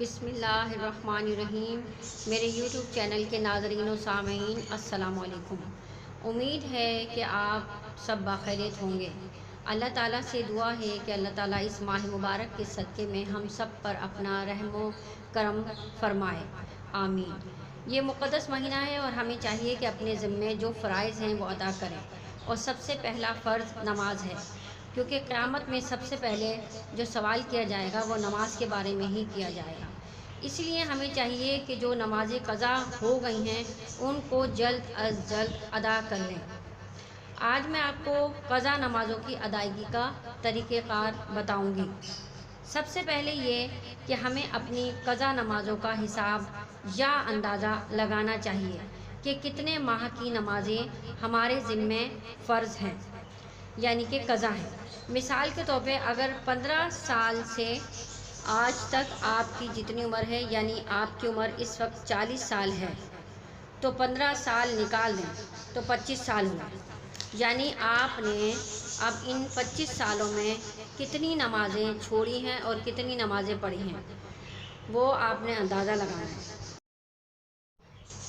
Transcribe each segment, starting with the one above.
بسم اللہ الرحمن الرحیم۔ میرے یوٹیوب چینل کے ناظرین و سامعین السلام علیکم۔ امید ہے کہ آپ سب بخیریت ہوں گے۔ اللہ تعالیٰ سے دعا ہے کہ اللہ تعالیٰ اس ماہ مبارک کے صدقے میں ہم سب پر اپنا رحم و کرم فرمائے، آمین۔ یہ مقدس مہینہ ہے اور ہمیں چاہیے کہ اپنے ذمے جو فرائض ہیں وہ ادا کریں، اور سب سے پہلا فرض نماز ہے، کیونکہ قیامت میں سب سے پہلے جو سوال کیا جائے گا وہ نماز کے بارے میں ہی کیا جائے گا۔ اس لیے ہمیں چاہیے کہ جو نمازیں قضا ہو گئی ہیں ان کو جلد از جلد ادا کر لیں۔ آج میں آپ کو قضا نمازوں کی ادائیگی کا طریقہ کار بتاؤں گی۔ سب سے پہلے یہ کہ ہمیں اپنی قضا نمازوں کا حساب یا اندازہ لگانا چاہیے کہ کتنے ماہ کی نمازیں ہمارے ذمے فرض ہیں، یعنی کہ قضا ہیں۔ مثال کے طور پہ اگر 15 سال سے آج تک آپ کی جتنی عمر ہے، یعنی آپ کی عمر اس وقت 40 سال ہے، تو 15 سال نکال دیں تو 25 سال ہوئے، یعنی آپ نے اب ان 25 سالوں میں کتنی نمازیں چھوڑی ہیں اور کتنی نمازیں پڑھی ہیں، وہ آپ نے اندازہ لگانا ہے۔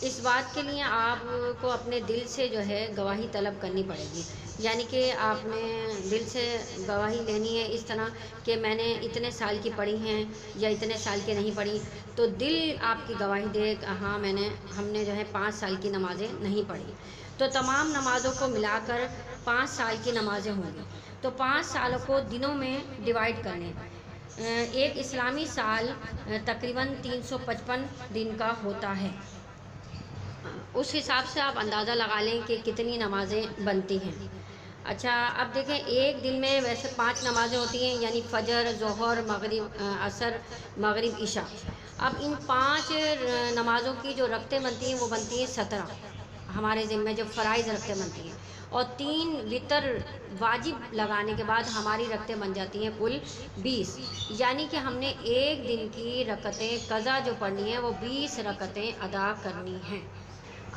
اس بات کے لیے آپ کو اپنے دل سے جو ہے گواہی طلب کرنی پڑے گی، یعنی کہ آپ نے دل سے گواہی لینی ہے اس طرح کہ میں نے اتنے سال کی پڑھی ہیں یا اتنے سال کی نہیں پڑھی، تو دل آپ کی گواہی دے کہ ہاں ہم نے جو ہے 5 سال کی نمازیں نہیں پڑھی، تو تمام نمازوں کو ملا کر 5 سال کی نمازیں ہوں گی۔ تو 5 سالوں کو دنوں میں ڈیوائیڈ کر لیں۔ ایک اسلامی سال تقریباً 355 دن کا ہوتا ہے۔ اس حساب سے آپ اندازہ لگا لیں کہ کتنی نمازیں بنتی ہیں۔ اچھا، اب دیکھیں ایک دن میں ویسے 5 نمازیں ہوتی ہیں، یعنی فجر، ظہر، مغرب، عصر، مغرب، عشاء۔ اب ان 5 نمازوں کی جو رکعتیں بنتی ہیں وہ بنتی ہیں 17 ہمارے ذمے، جو فرائض رکعتیں بنتی ہیں، اور 3 وتر واجب لگانے کے بعد ہماری رکعتیں بن جاتی ہیں کل 20، یعنی کہ ہم نے ایک دن کی رکعتیں قضا جو پڑھنی ہیں وہ 20 رکعتیں ادا کرنی ہیں۔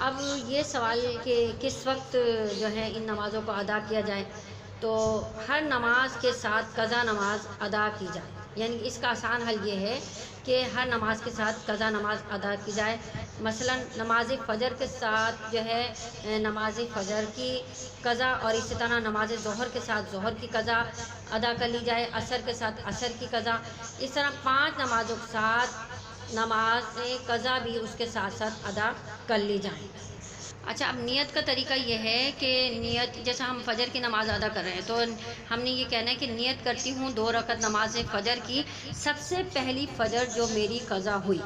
اب یہ سوال کہ کس وقت جو ہے ان نمازوں کو ادا کیا جائے، تو ہر نماز کے ساتھ قضا نماز ادا کی جائے، یعنی اس کا آسان حل یہ ہے کہ ہر نماز کے ساتھ قضا نماز ادا کی جائے۔ مثلا نماز فجر کے ساتھ جو ہے نماز فجر کی قضا، اور اسی طرح نماز ظہر کے ساتھ ظہر کی قضا ادا کر لی جائے، عصر کے ساتھ عصر کی قضا، اس طرح 5 نمازوں کے ساتھ نماز قضا بھی اس کے ساتھ ساتھ ادا کر لی جائیں۔ اچھا، اب نیت کا طریقہ یہ ہے کہ نیت جیسا ہم فجر کی نماز ادا کر رہے ہیں تو ہم نے یہ کہنا ہے کہ نیت کرتی ہوں 2 رکعت نماز فجر کی، سب سے پہلی فجر جو میری قضا ہوئی،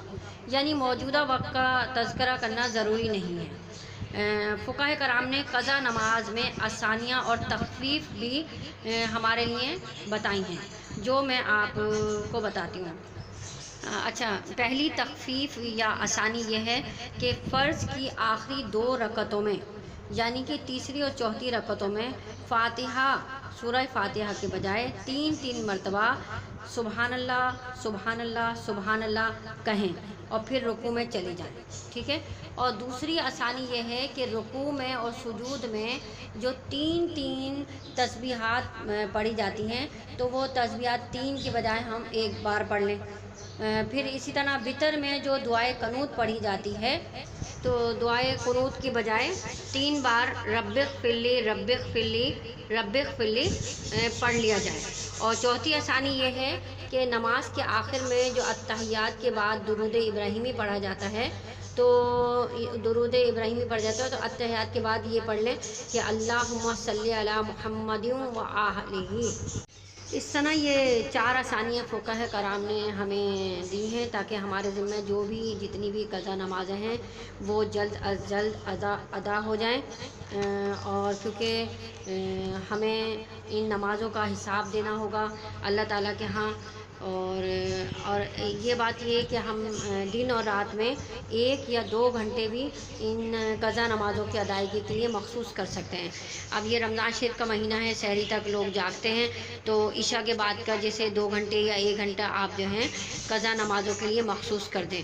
یعنی موجودہ وقت کا تذکرہ کرنا ضروری نہیں ہے۔ فقہاء کرام نے قضا نماز میں آسانیاں اور تخفیف بھی ہمارے لیے بتائی ہیں، جو میں آپ کو بتاتی ہوں۔ اچھا، پہلی تخفیف یا آسانی یہ ہے کہ فرض کی آخری 2 رکعتوں میں، یعنی کہ تیسری اور چوتھی رکعتوں میں فاتحہ، سورہ فاتحہ کے بجائے 3 مرتبہ سبحان اللہ سبحان اللہ سبحان اللہ کہیں اور پھر رکوع میں چلے جائیں، ٹھیک ہے۔ اور دوسری آسانی یہ ہے کہ رکوع میں اور سجود میں جو 3 تسبیحات پڑھی جاتی ہیں تو وہ تسبیحات 3 کی بجائے ہم 1 بار پڑھ لیں۔ پھر اسی طرح وتر میں جو دعائے قنوت پڑھی جاتی ہے تو دعائے قنوت کی بجائے 3 بار رب اغفر لی رب اغفر لی رب اغفر لی پڑھ لیا جائے۔ اور چوتھی آسانی یہ ہے کہ نماز کے آخر میں جو اتحیات کے بعد درود ابراہیمی پڑھا جاتا ہے، تو درود ابراہیمی پڑھ جاتا ہے تو اتحیات کے بعد یہ پڑھ لیں کہ اللہم صلی علی محمد و آلہ۔ اس طرح یہ 4 آسانیاں فقہاء کرام نے ہمیں دی ہیں تاکہ ہمارے ذمہ جو بھی جتنی بھی قضا نمازیں ہیں وہ جلد از جلد ادا ہو جائیں، اور کیونکہ ہمیں ان نمازوں کا حساب دینا ہوگا اللہ تعالیٰ کے ہاں، اور یہ بات یہ ہے کہ ہم دن اور رات میں 1 یا 2 گھنٹے بھی ان قضا نمازوں کی ادائیگی کے لیے مخصوص کر سکتے ہیں۔ اب یہ رمضان شریف کا مہینہ ہے، سحری تک لوگ جاگتے ہیں، تو عشاء کے بعد کا جیسے 2 گھنٹے یا 1 گھنٹہ آپ جو ہیں قضا نمازوں کے لیے مخصوص کر دیں۔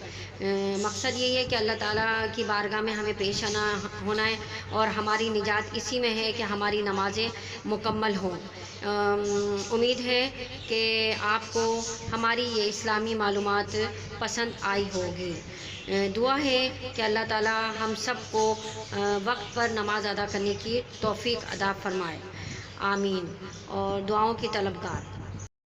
مقصد یہی ہے کہ اللہ تعالیٰ کی بارگاہ میں ہمیں پیش ہونا ہے، اور ہماری نجات اسی میں ہے کہ ہماری نمازیں مکمل ہوں۔ امید ہے کہ آپ کو ہماری یہ اصلاح اسلامی معلومات پسند آئی ہوگی۔ دعا ہے کہ اللہ تعالی ہم سب کو وقت پر نماز ادا کرنے کی توفیق عطا فرمائے، آمین۔ اور دعاؤں کی طلبگار